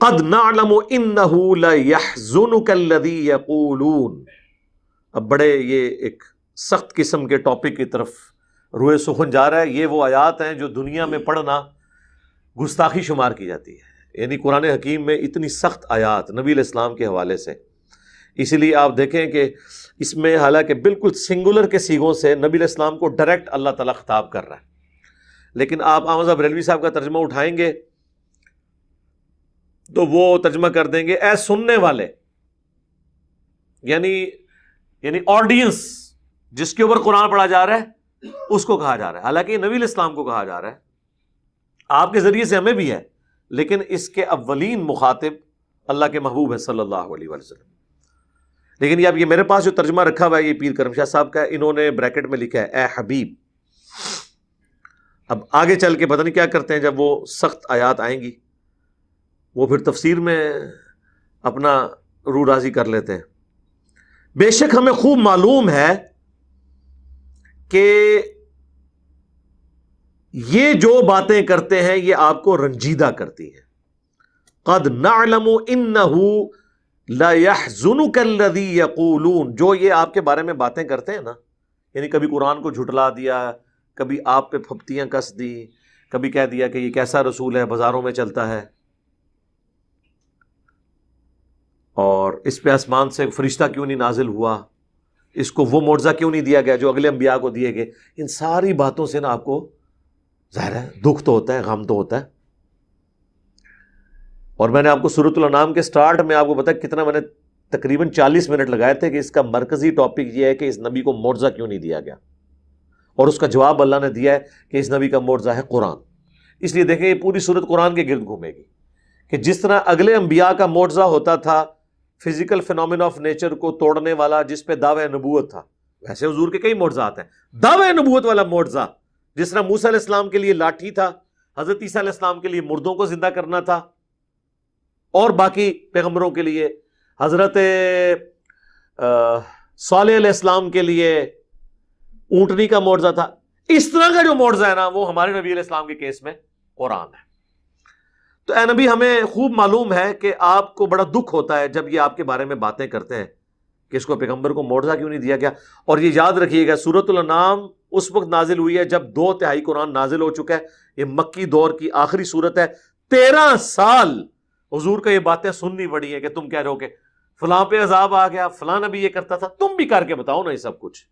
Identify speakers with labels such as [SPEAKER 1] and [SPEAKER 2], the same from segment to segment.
[SPEAKER 1] قد نعلم انہ لیحزنک الذی یقولون. اب بڑے یہ ایک سخت قسم کے ٹاپک کی طرف روئے سخن جا رہا ہے. یہ وہ آیات ہیں جو دنیا میں پڑھنا گستاخی شمار کی جاتی ہے. یعنی قرآن حکیم میں اتنی سخت آیات نبی علیہ السلام کے حوالے سے. اسی لیے آپ دیکھیں کہ اس میں حالانکہ بالکل سنگولر کے سیغوں سے نبی علیہ السلام کو ڈائریکٹ اللہ تعالیٰ خطاب کر رہا ہے، لیکن آپ احمد صاحب بریلوی صاحب کا ترجمہ اٹھائیں گے تو وہ ترجمہ کر دیں گے اے سننے والے، یعنی آڈینس جس کے اوپر قرآن پڑھا جا رہا ہے اس کو کہا جا رہا ہے. حالانکہ یہ نبی علیہ السلام کو کہا جا رہا ہے، آپ کے ذریعے سے ہمیں بھی ہے، لیکن اس کے اولین مخاطب اللہ کے محبوب ہے صلی اللہ علیہ وسلم. لیکن یہ اب یہ میرے پاس جو ترجمہ رکھا ہوا ہے یہ پیر کرم شاہ صاحب کا ہے، انہوں نے بریکٹ میں لکھا ہے اے حبیب. اب آگے چل کے پتہ نہیں کیا کرتے ہیں، جب وہ سخت آیات آئیں گی وہ پھر تفسیر میں اپنا روح راضی کر لیتے ہیں. بے شک ہمیں خوب معلوم ہے کہ یہ جو باتیں کرتے ہیں یہ آپ کو رنجیدہ کرتی ہیں. قد نعلم انہ لیحزنک الذی یقولون، جو یہ آپ کے بارے میں باتیں کرتے ہیں نا، یعنی کبھی قرآن کو جھٹلا دیا، کبھی آپ پہ پھپتیاں کس دی، کبھی کہہ دیا کہ یہ کیسا رسول ہے بازاروں میں چلتا ہے، اور اس پہ آسمان سے فرشتہ کیوں نہیں نازل ہوا، اس کو وہ معجزہ کیوں نہیں دیا گیا جو اگلے انبیاء کو دیے گئے. ان ساری باتوں سے نا آپ کو ظاہر ہے دکھ تو ہوتا ہے، غم تو ہوتا ہے. اور میں نے آپ کو سورۃ الانعام کے سٹارٹ میں آپ کو بتایا کتنا میں نے تقریباً 40 منٹ لگائے تھے کہ اس کا مرکزی ٹاپک یہ ہے کہ اس نبی کو معجزہ کیوں نہیں دیا گیا، اور اس کا جواب اللہ نے دیا ہے کہ اس نبی کا معجزہ ہے قرآن. اس لیے دیکھیں یہ پوری سورت قرآن کے گرد گھومے گی کہ جس طرح اگلے انبیاء کا معجزہ ہوتا تھا فزیکل فینومینا آف نیچر کو توڑنے والا جس پہ دعوی نبوت تھا، ویسے حضور کے کئی معجزات ہیں. دعوی نبوت والا معجزہ جس طرح موسیٰ علیہ السلام کے لیے لاٹھی تھا، حضرت عیسیٰ علیہ السلام کے لیے مردوں کو زندہ کرنا تھا، اور باقی پیغمبروں کے لیے حضرت صالح علیہ السلام کے لیے اونٹنی کا معجزہ تھا. اس طرح کا جو معجزہ ہے نا وہ ہمارے نبی علیہ السلام کے کیس میں قرآن ہے. تو اے نبی ہمیں خوب معلوم ہے کہ آپ کو بڑا دکھ ہوتا ہے جب یہ آپ کے بارے میں باتیں کرتے ہیں کہ اس کو پیغمبر کو معجزہ کیوں نہیں دیا گیا. اور یہ یاد رکھیے گا سورۃ الانعام اس وقت نازل ہوئی ہے جب 2/3 قرآن نازل ہو چکا ہے. یہ مکی دور کی آخری سورت ہے. 13 سال حضور کا یہ باتیں سننی پڑی ہیں کہ تم کہہ رہے ہو کہ فلاں پہ عذاب آ گیا، فلاں نبی یہ کرتا تھا، تم بھی کر کے بتاؤ نا یہ سب کچھ.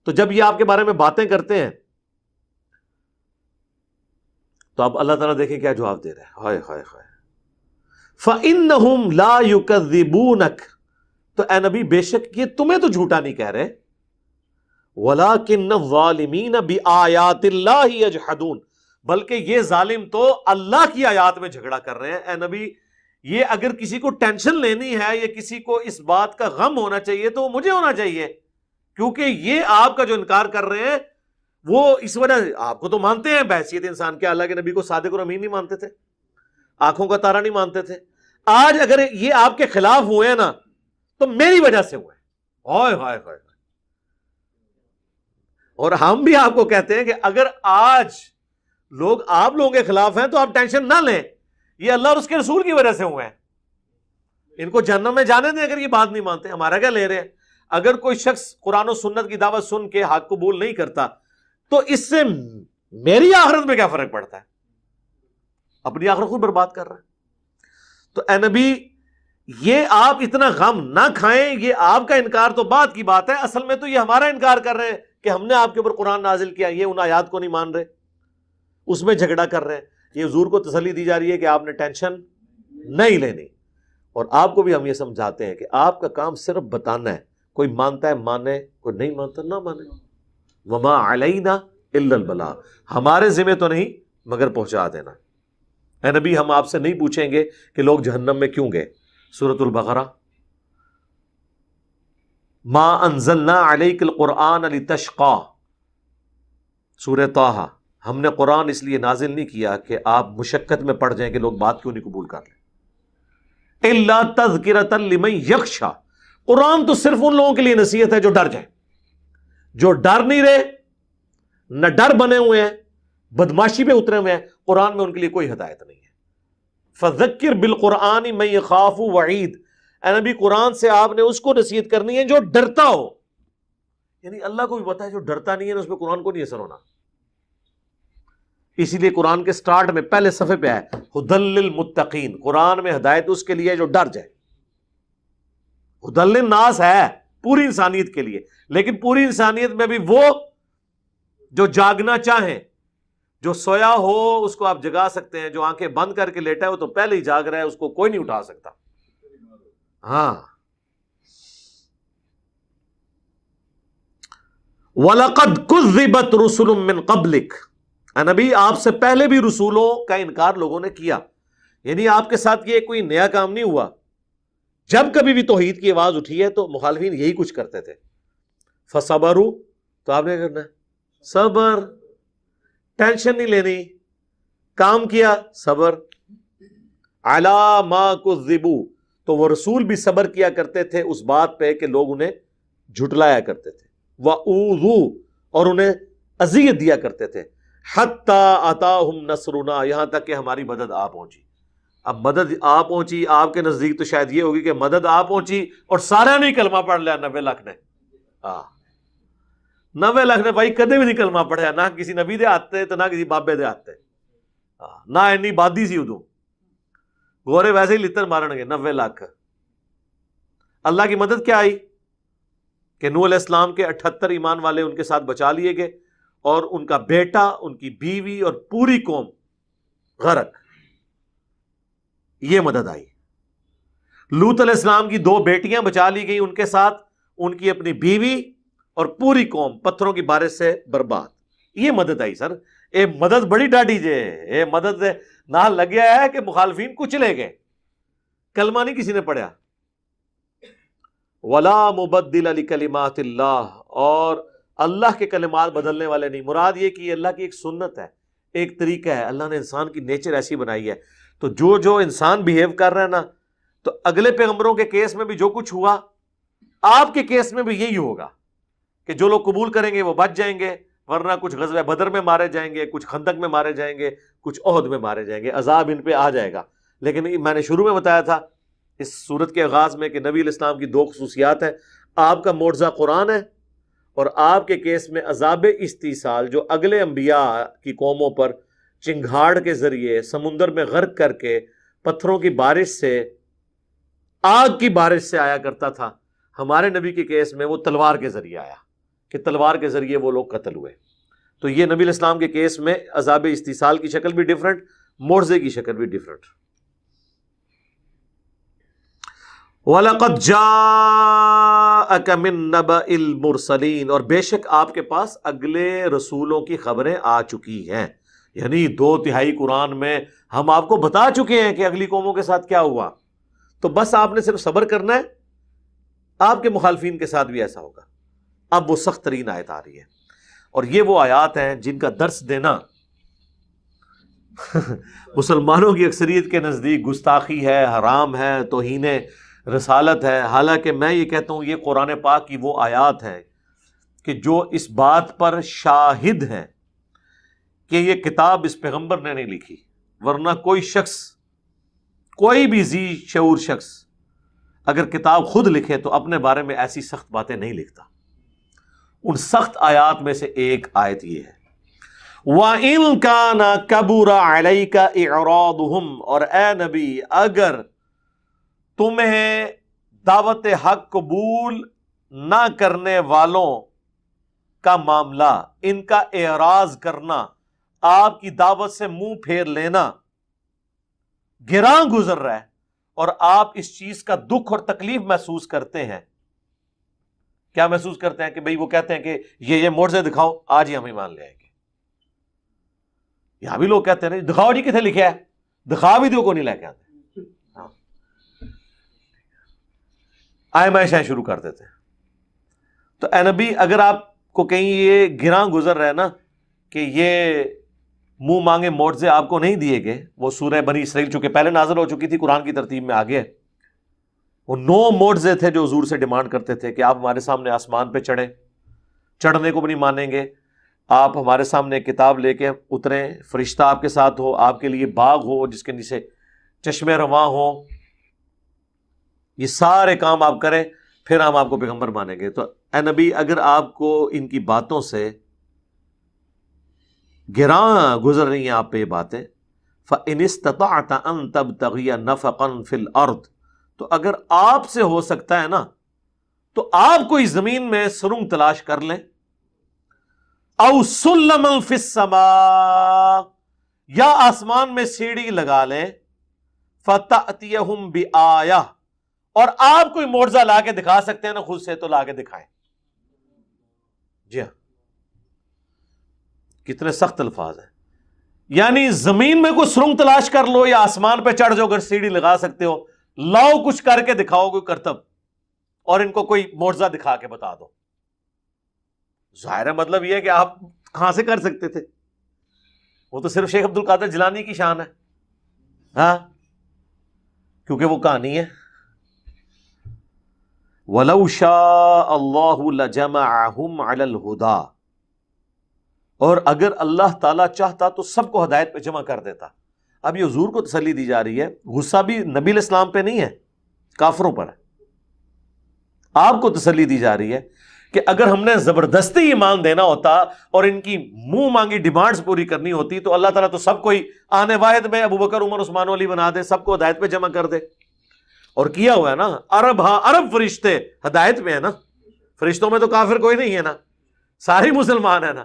[SPEAKER 1] تو جب یہ آپ کے بارے میں باتیں کرتے ہیں تو اب اللہ تعالیٰ دیکھیں کیا جواب دے رہے ہیں. ہائے ہائے ہائے. فَإِنَّهُمْ لَا يُكَذِّبُونَكَ، تو اے نبی بے شک یہ تمہیں تو جھوٹا نہیں کہہ رہے، وَلَكِنَّ الظَّالِمِينَ بِآيَاتِ اللَّهِ يَجْحَدُونَ، بلکہ یہ ظالم تو اللہ کی آیات میں جھگڑا کر رہے ہیں. اے نبی یہ اگر کسی کو ٹینشن لینی ہے یا کسی کو اس بات کا غم ہونا چاہیے تو مجھے ہونا چاہیے، کیونکہ یہ آپ کا جو انکار کر رہے ہیں وہ اس وجہ آپ کو تو مانتے ہیں بحیثیت انسان کے، اللہ کے نبی کو صادق اور امین نہیں مانتے تھے، آنکھوں کا تارا نہیں مانتے تھے. آج اگر یہ آپ کے خلاف ہوئے ہیں نا تو میری وجہ سے ہوئے. ہائے ہائے ہائے. اور ہم بھی آپ کو کہتے ہیں کہ اگر آج لوگ آپ لوگوں کے خلاف ہیں تو آپ ٹینشن نہ لیں، یہ اللہ اور اس کے رسول کی وجہ سے ہوئے ہیں. ان کو جہنم میں جانے دیں اگر یہ بات نہیں مانتے، ہمارا کیا لے رہے ہیں. اگر کوئی شخص قرآن و سنت کی دعوت سن کے حق قبول نہیں کرتا تو اس سے میری آخرت میں کیا فرق پڑتا ہے؟ اپنی آخرت خود برباد کر رہا ہے. تو اے نبی یہ آپ اتنا غم نہ کھائیں، یہ آپ کا انکار تو بات کی بات ہے، اصل میں تو یہ ہمارا انکار کر رہے ہیں کہ ہم نے آپ کے اوپر قرآن نازل کیا، یہ ان آیات کو نہیں مان رہے، اس میں جھگڑا کر رہے ہیں. یہ حضور کو تسلی دی جا رہی ہے کہ آپ نے ٹینشن نہیں لینی، اور آپ کو بھی ہم یہ سمجھاتے ہیں کہ آپ کا کام صرف بتانا ہے، کوئی مانتا ہے مانے، کوئی نہیں مانتا نہ مانے. وما علینا الا البلاغ، ہمارے ذمہ تو نہیں مگر پہنچا دینا. اے نبی ہم آپ سے نہیں پوچھیں گے کہ لوگ جہنم میں کیوں گئے. سورۃ البقرہ، ما انزلنا علیک القرآن لتشقی، سورہ طٰہٰ، ہم نے قرآن اس لیے نازل نہیں کیا کہ آپ مشقت میں پڑ جائیں کہ لوگ بات کیوں نہیں قبول کر لیں. الا تذکرۃ لمن یخشی، قرآن تو صرف ان لوگوں کے لیے نصیحت ہے جو ڈر جائیں. جو ڈر نہیں رہے، نہ ڈر بنے ہوئے ہیں، بدماشی پہ اترے ہوئے ہیں، قرآن میں ان کے لیے کوئی ہدایت نہیں ہے. فذکر بالقرآن من یخاف وعید، اے نبی قرآن سے آپ نے اس کو نصیحت کرنی ہے جو ڈرتا ہو. یعنی اللہ کو بھی پتا ہے جو ڈرتا نہیں ہے اس پہ قرآن کو نہیں اثر ہونا. اسی لیے قرآن کے سٹارٹ میں پہلے صفحے پہ ہے ھدی للمتقین، قرآن میں ہدایت اس کے لیے جو ڈر جائے. ھدی للناس ہے پوری انسانیت کے لیے، لیکن پوری انسانیت میں بھی وہ جو جاگنا چاہیں، جو سویا ہو اس کو آپ جگا سکتے ہیں، جو آنکھیں بند کر کے لیٹا ہے وہ تو پہلے ہی جاگ رہا ہے، اس کو کوئی نہیں اٹھا سکتا. ہاں. وَلَقَدْ كُذِّبَتْ رُسُلٌ مِّن قَبْلِكَ، اے نبی آپ سے پہلے بھی رسولوں کا انکار لوگوں نے کیا. یعنی آپ کے ساتھ یہ کوئی نیا کام نہیں ہوا. جب کبھی بھی توحید کی آواز اٹھی ہے تو مخالفین یہی کچھ کرتے تھے. فَصَبَرُوا، تو آپ نے کرنا ہے صبر، ٹینشن نہیں لینی. کام کیا صبر. عَلَى مَا كُذِّبُوا، تو وہ رسول بھی صبر کیا کرتے تھے اس بات پہ کہ لوگ انہیں جھٹلایا کرتے تھے. وَأُوذُوا، اور انہیں اذیت دیا کرتے تھے. حَتَّى أَتَاهُمْ نَصْرُنَا، یہاں تک کہ ہماری مدد آ پہنچی. اب مدد آ پہنچی آپ کے نزدیک تو شاید یہ ہوگی کہ مدد آ پہنچی اور سارا نہیں کلمہ پڑھ لیا 90 لاکھ نے. 90 لاکھ نے بھائی کدے بھی نہیں کلمہ پڑھیا، نہ کسی نبی دے آتے تو نہ کسی بابے دے آتے، نہ اینی بادی سی ادو گورے ویسے ہی لتر مارن گے 90 لاکھ. اللہ کی مدد کیا آئی کہ نوح علیہ السلام کے 78 ایمان والے ان کے ساتھ بچا لیے گئے اور ان کا بیٹا، ان کی بیوی اور پوری قوم غرق. یہ مدد آئی. لوط علیہ السلام کی 2 بیٹیاں بچا لی گئی ان کے ساتھ، ان کی اپنی بیوی اور پوری قوم پتھروں کی بارش سے برباد. یہ مدد آئی. سر اے مدد بڑی ڈاڈی جے، اے مدد نہ لگیا ہے کہ مخالفین کچلے گئے. کلمہ نہیں کسی نے پڑھا. وَلَا مُبَدِّلَ لِكَلِمَاتِ اللَّهِ، اور اللہ کے کلمات بدلنے والے نہیں. مراد یہ کہ اللہ کی ایک سنت ہے، ایک طریقہ ہے. اللہ نے انسان کی نیچر ایسی بنائی ہے، تو جو انسان بیہیو کر رہا ہے نا، تو اگلے پیغمبروں کے کیس میں بھی جو کچھ ہوا آپ کے کیس میں بھی یہی ہوگا کہ جو لوگ قبول کریں گے وہ بچ جائیں گے، ورنہ کچھ غزوہ بدر میں مارے جائیں گے، کچھ خندق میں مارے جائیں گے، کچھ احد میں مارے جائیں گے. عذاب ان پہ آ جائے گا. لیکن میں نے شروع میں بتایا تھا اس سورت کے آغاز میں کہ نبی علیہ السلام کی 2 خصوصیات ہیں. آپ کا معجزہ قرآن ہے، اور آپ کے کیس میں عذاب استیصال جو اگلے انبیاء کی قوموں پر چنگھاڑ کے ذریعے سمندر میں غرق کر کے پتھروں کی بارش سے، آگ کی بارش سے آیا کرتا تھا، ہمارے نبی کے کیس میں وہ تلوار کے ذریعے آیا کہ تلوار کے ذریعے وہ لوگ قتل ہوئے. تو یہ نبی علیہ السلام کے کیس میں عذاب استیصال کی شکل بھی ڈیفرنٹ، معجزے کی شکل بھی ڈیفرنٹ. وَلَقَدْ جَاءَكَ مِن نَبَإِ الْمُرْسَلِينَ، اور بے شک آپ کے پاس اگلے رسولوں کی خبریں آ چکی ہیں. یعنی 2/3 قرآن میں ہم آپ کو بتا چکے ہیں کہ اگلی قوموں کے ساتھ کیا ہوا. تو بس آپ نے صرف صبر کرنا ہے. آپ کے مخالفین کے ساتھ بھی ایسا ہوگا. اب وہ سخت ترین آیت آ رہی ہے، اور یہ وہ آیات ہیں جن کا درس دینا مسلمانوں کی اکثریت کے نزدیک گستاخی ہے، حرام ہے، توہین رسالت ہے. حالانکہ میں یہ کہتا ہوں یہ قرآن پاک کی وہ آیات ہے کہ جو اس بات پر شاہد ہیں کہ یہ کتاب اس پیغمبر نے نہیں لکھی، ورنہ کوئی شخص، کوئی بھی ذی شعور شخص اگر کتاب خود لکھے تو اپنے بارے میں ایسی سخت باتیں نہیں لکھتا. ان سخت آیات میں سے ایک آیت یہ ہے وَإِن كَانَ كَبُرَ عَلَيْكَ إِعْرَاضُهُمْ، اور اے نبی اگر تمہیں دعوت حق قبول نہ کرنے والوں کا معاملہ، ان کا اعراض کرنا، آپ کی دعوت سے منہ پھیر لینا گراں گزر رہا ہے، اور آپ اس چیز کا دکھ اور تکلیف محسوس کرتے ہیں. کیا محسوس کرتے ہیں؟ کہ بھئی وہ کہتے ہیں کہ یہ معجزے دکھاؤ، آج ہی ہم ایمان لے آئیں گے. یہاں بھی لوگ کہتے ہیں دکھاؤ جی کتنے لکھا ہے، دکھا بھی دو کو نہیں لے کے آتے. آئے شروع کر دیتے ہیں. تو اے نبی اگر آپ کو کہیں یہ گراں گزر رہا ہے نا کہ یہ منہ مانگے معجزے آپ کو نہیں دیے گئے، وہ سورہ بنی اسرائیل چونکہ پہلے نازل ہو چکی تھی، قرآن کی ترتیب میں آگے وہ 9 معجزے تھے جو حضور سے ڈیمانڈ کرتے تھے کہ آپ ہمارے سامنے آسمان پہ چڑھیں، چڑھنے کو بھی نہیں مانیں گے. آپ ہمارے سامنے کتاب لے کے اتریں، فرشتہ آپ کے ساتھ ہو، آپ کے لیے باغ ہو جس کے نیچے چشمے رواں ہوں، یہ سارے کام آپ کریں، پھر ہم آپ کو پیغمبر مانیں گے۔ تو اے نبی، اگر آپ کو ان کی باتوں سے گراں گزر رہی ہیں آپ پہ یہ باتیں، فَإِنِ اسْتَطَعْتَ أَن تَبْتَغِيَ نَفَقًا فِي الْأَرْضِ، تو اگر آپ سے ہو سکتا ہے نا تو آپ کوئی زمین میں سرنگ تلاش کر لیں، اَوْ سُلَّمًا فِي السَّمَاءِ، یا آسمان میں سیڑھی لگا لیں، فَتَأْتِيَهُمْ بِآيَةٍ، اور آپ کوئی معجزہ لا کے دکھا سکتے ہیں نا خود سے، تو لا کے دکھائیں۔ جی ہاں، کتنے سخت الفاظ ہیں۔ یعنی زمین میں کوئی سرنگ تلاش کر لو یا آسمان پہ چڑھ جاؤ، اگر سیڑھی لگا سکتے ہو، لاؤ کچھ کر کے دکھاؤ کوئی کرتب، اور ان کو کوئی معجزہ دکھا کے بتا دو۔ ظاہر ہے مطلب یہ ہے کہ آپ کہاں سے کر سکتے تھے؟ وہ تو صرف شیخ عبد القادر جیلانی کی شان ہے، ہاں، کیونکہ وہ کہانی ہے۔ وَلَوْ شَاءَ اللَّهُ لَجَمَعَهُمْ عَلَى الْهُدَى، اور اگر اللہ تعالیٰ چاہتا تو سب کو ہدایت پہ جمع کر دیتا۔ اب یہ حضور کو تسلی دی جا رہی ہے، غصہ بھی نبی علیہ السلام پہ نہیں ہے، کافروں پر ہے۔ آپ کو تسلی دی جا رہی ہے کہ اگر ہم نے زبردستی ایمان دینا ہوتا اور ان کی منہ مانگی ڈیمانڈز پوری کرنی ہوتی تو اللہ تعالیٰ تو سب کو ہی آنے واحد میں ابو بکر عمر عثمان علی بنا دے، سب کو ہدایت پہ جمع کر دے، اور کیا ہوا ہے نا۔ عرب فرشتے ہدایت میں ہے نا، فرشتوں میں تو کافر کوئی نہیں ہے نا، سارے مسلمان ہیں نا۔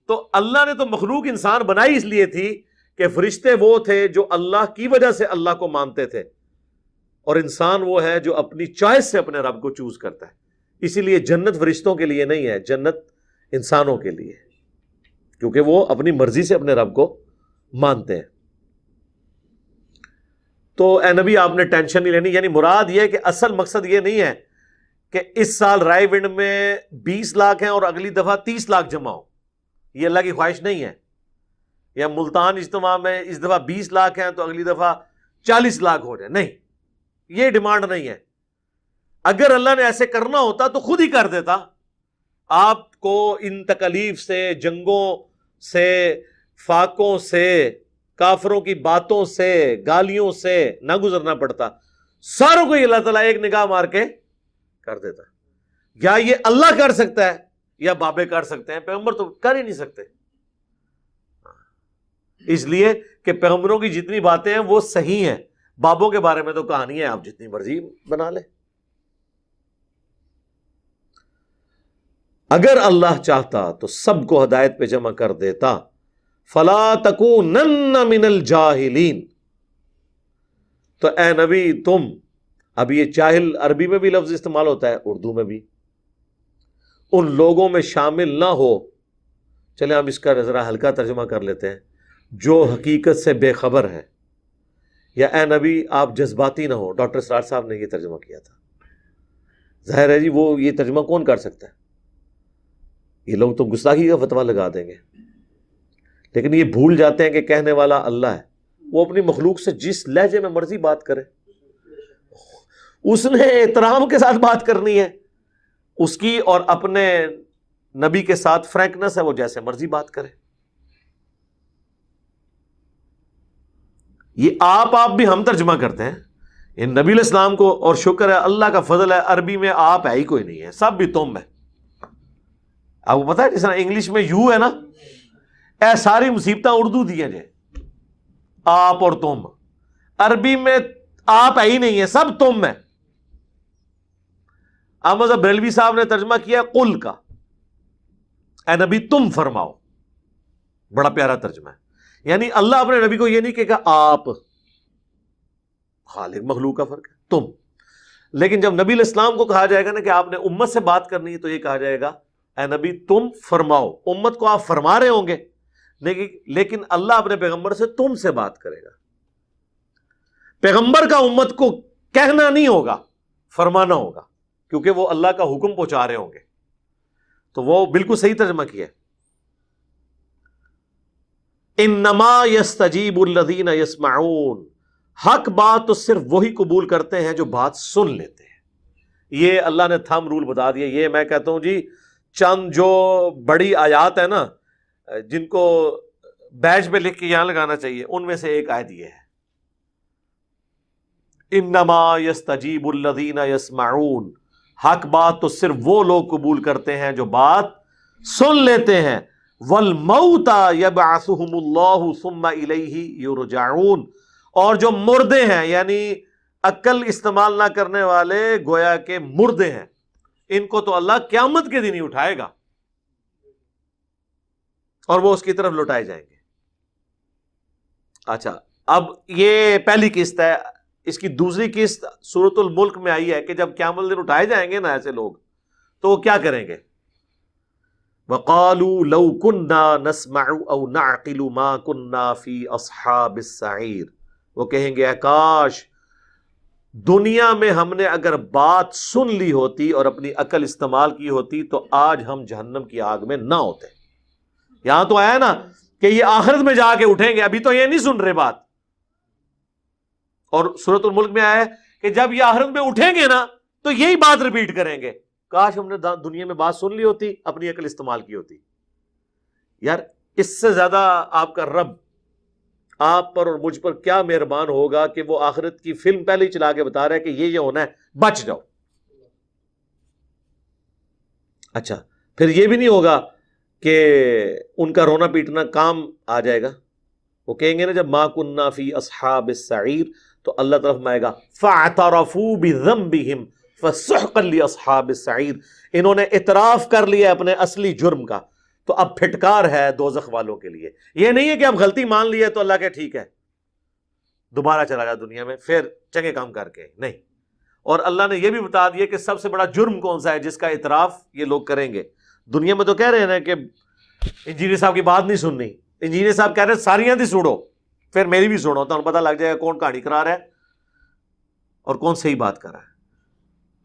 [SPEAKER 1] تو اللہ نے تو مخلوق انسان بنائی اس لیے تھی کہ فرشتے وہ تھے جو اللہ کی وجہ سے اللہ کو مانتے تھے، اور انسان وہ ہے جو اپنی چوائس سے اپنے رب کو چوز کرتا ہے۔ اسی لیے جنت فرشتوں کے لیے نہیں ہے، جنت انسانوں کے لیے، کیونکہ وہ اپنی مرضی سے اپنے رب کو مانتے ہیں۔ تو اے نبی آپ نے ٹینشن نہیں لینی، یعنی مراد یہ ہے کہ اصل مقصد یہ نہیں ہے کہ اس سال رائے ونڈ میں 20 لاکھ ہیں اور اگلی دفعہ 30 لاکھ جمع ہو، یہ اللہ کی خواہش نہیں ہے۔ یا ملتان اجتماع میں اس دفعہ 20 لاکھ ہیں تو اگلی دفعہ 40 لاکھ ہو جائے، نہیں، یہ ڈیمانڈ نہیں ہے۔ اگر اللہ نے ایسے کرنا ہوتا تو خود ہی کر دیتا، آپ کو ان تکلیف سے، جنگوں سے، فاقوں سے، کافروں کی باتوں سے، گالیوں سے نہ گزرنا پڑتا، ساروں کو ہی اللہ تعالیٰ ایک نگاہ مار کے کر دیتا۔ یا یہ اللہ کر سکتا ہے یا بابے کر سکتے ہیں، پیغمبر تو کر ہی نہیں سکتے، اس لیے کہ پیغمبروں کی جتنی باتیں ہیں وہ صحیح ہیں، بابوں کے بارے میں تو کہانی ہے، آپ جتنی مرضی بنا لیں۔ اگر اللہ چاہتا تو سب کو ہدایت پہ جمع کر دیتا، فلا تکونن من الجاہلین، تو اے نبی تم، اب یہ جاہل عربی میں بھی لفظ استعمال ہوتا ہے، اردو میں بھی، ان لوگوں میں شامل نہ ہو۔ چلیں ہم اس کا ذرا ہلکا ترجمہ کر لیتے ہیں، جو حقیقت سے بے خبر ہے، یا اے نبی آپ جذباتی نہ ہو۔ ڈاکٹر اسرار صاحب نے یہ ترجمہ کیا تھا۔ ظاہر ہے جی وہ یہ ترجمہ کون کر سکتا ہے؟ یہ لوگ تو گستاخی کا فتویٰ لگا دیں گے، لیکن یہ بھول جاتے ہیں کہ کہنے والا اللہ ہے، وہ اپنی مخلوق سے جس لہجے میں مرضی بات کرے، اس نے احترام کے ساتھ بات کرنی ہے اس کی، اور اپنے نبی کے ساتھ فرینکنس ہے، وہ جیسے مرضی بات کرے۔ یہ آپ بھی ہم ترجمہ کرتے ہیں، یہ نبی علیہ السلام کو، اور شکر ہے اللہ کا فضل ہے عربی میں آپ ہے ہی کوئی نہیں ہے، سب بھی تم ہے۔ آپ کو پتا ہے جس طرح انگلش میں یو ہے نا، اے ساری مصیبتیں اردو دی ہیں جی، آپ اور تم۔ عربی میں آپ ہے ہی نہیں ہے، سب تم ہے۔ احمد بریلوی صاحب نے ترجمہ کیا قل کا، اے نبی تم فرماؤ، بڑا پیارا ترجمہ ہے۔ یعنی اللہ اپنے نبی کو یہ نہیں کہے گا آپ، خالق مخلوق کا فرق ہے، تم۔ لیکن جب نبی علیہ السلام کو کہا جائے گا نا کہ آپ نے امت سے بات کرنی ہے، تو یہ کہا جائے گا اے نبی تم فرماؤ، امت کو آپ فرما رہے ہوں گے، لیکن اللہ اپنے پیغمبر سے تم سے بات کرے گا۔ پیغمبر کا امت کو کہنا نہیں ہوگا، فرمانا ہوگا، کیونکہ وہ اللہ کا حکم پہنچا رہے ہوں گے۔ تو وہ بالکل صحیح ترجمہ کیا ہے۔ انما یستجیب الذین یسمعون، حق بات تو صرف وہی قبول کرتے ہیں جو بات سن لیتے ہیں۔ یہ اللہ نے تھم رول بتا دیا۔ یہ میں کہتا ہوں جی چند جو بڑی آیات ہے نا جن کو بیج پہ لکھ کے یہاں لگانا چاہیے، ان میں سے ایک آیت یہ ہے انما یستجیب الذین یسمعون، حق بات تو صرف وہ لوگ قبول کرتے ہیں جو بات سن لیتے ہیں، والموتى یبعثهم اللہ ثم الیہ یرجعون، اور جو مردے ہیں یعنی عقل استعمال نہ کرنے والے گویا کہ مردے ہیں، ان کو تو اللہ قیامت کے دن ہی اٹھائے گا اور وہ اس کی طرف لوٹائے جائیں گے۔ اچھا، اب یہ پہلی قسط ہے، اس کی دوسری قسط سورۃ الملک میں آئی ہے کہ جب قیامت دن اٹھائے جائیں گے نا ایسے لوگ، تو وہ کیا کریں گے؟ وَقَالُوا لَوْ كُنَّا نَسْمَعُ أَوْ نَعْقِلُ مَا كُنَّا فِي أَصْحَابِ السَّعِيرِ، وہ کہیں گے کاش دنیا میں ہم نے اگر بات سن لی ہوتی اور اپنی عقل استعمال کی ہوتی تو آج ہم جہنم کی آگ میں نہ ہوتے۔ یہاں تو آیا نا کہ یہ آخرت میں جا کے اٹھیں گے، ابھی تو یہ نہیں سن رہے بات، اور سورۃ الملک میں آیا ہے کہ جب یہ آخرت میں اٹھیں گے نا تو یہی بات ریپیٹ کریں گے، کاش ہم نے دنیا میں بات سن لی ہوتی، اپنی عقل استعمال کی ہوتی۔ یار اس سے زیادہ آپ کا رب آپ پر اور مجھ پر کیا مہربان ہوگا کہ وہ آخرت کی فلم پہلے ہی چلا کے بتا رہا ہے کہ یہ ہونا ہے، بچ جاؤ۔ اچھا، پھر یہ بھی نہیں ہوگا کہ ان کا رونا پیٹنا کام آ جائے گا، وہ کہیں گے نا جب ما کننا فی اصحاب السعیر، تو اللہ طرف میں آئے گا فاعترفوا بذنبہم فسحقا لاصحاب السعیر، انہوں نے اعتراف کر لیا اپنے اصلی جرم کا، تو اب پھٹکار ہے دوزخ والوں کے لیے۔ یہ نہیں ہے کہ اب غلطی مان لی ہے تو اللہ کہ ٹھیک ہے دوبارہ چلا جائے دنیا میں پھر چنگے کام کر کے، نہیں۔ اور اللہ نے یہ بھی بتا دیا کہ سب سے بڑا جرم کون سا ہے جس کا اعتراف یہ لوگ کریں گے۔ دنیا میں تو کہہ رہے ہیں نا کہ انجینئر صاحب کی بات نہیں سننی، انجینئر صاحب کہہ رہے ہیں ساریاں دی سنو پھر میری بھی سنو، تو پتہ لگ جائے گا کون کہانی کرا رہا ہے اور کون صحیح بات کر رہا ہے۔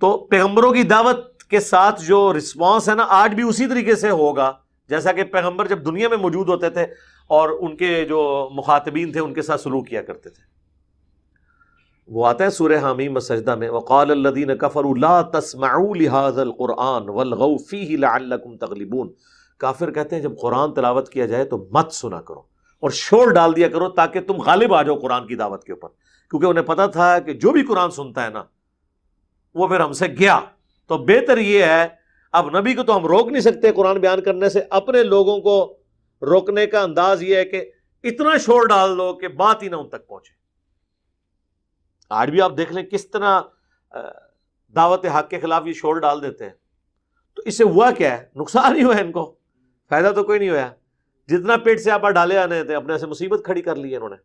[SPEAKER 1] تو پیغمبروں کی دعوت کے ساتھ جو رسپانس ہے نا آج بھی اسی طریقے سے ہوگا جیسا کہ پیغمبر جب دنیا میں موجود ہوتے تھے اور ان کے جو مخاطبین تھے ان کے ساتھ سلوک کیا کرتے تھے۔ وہ آتا ہے سورہ حامیم السجدہ میں، وقال الذین کفروا لا تسمعوا لهذا القرآن والغوا فیہ لعلکم تغلبون، کافر کہتے ہیں جب قرآن تلاوت کیا جائے تو مت سنا کرو اور شور ڈال دیا کرو تاکہ تم غالب آ جاؤ قرآن کی دعوت کے اوپر، کیونکہ انہیں پتا تھا کہ جو بھی قرآن سنتا ہے نا وہ پھر ہم سے گیا۔ تو بہتر یہ ہے، اب نبی کو تو ہم روک نہیں سکتے قرآن بیان کرنے سے، اپنے لوگوں کو روکنے کا انداز یہ ہے کہ اتنا شور ڈال دو کہ بات ہی نہ ان تک پہنچے۔ آج بھی آپ دیکھ لیں کس طرح دعوت حق کے خلاف یہ شور ڈال دیتے ہیں، تو اس سے ہوا کیا ہے؟ نقصان ہی ہوا ہے، ان کو فائدہ تو کوئی نہیں ہوا۔ جتنا پیٹ سے آپ ڈالے آنے تھے اپنے سے مصیبت کھڑی کر لی ہے انہوں نے۔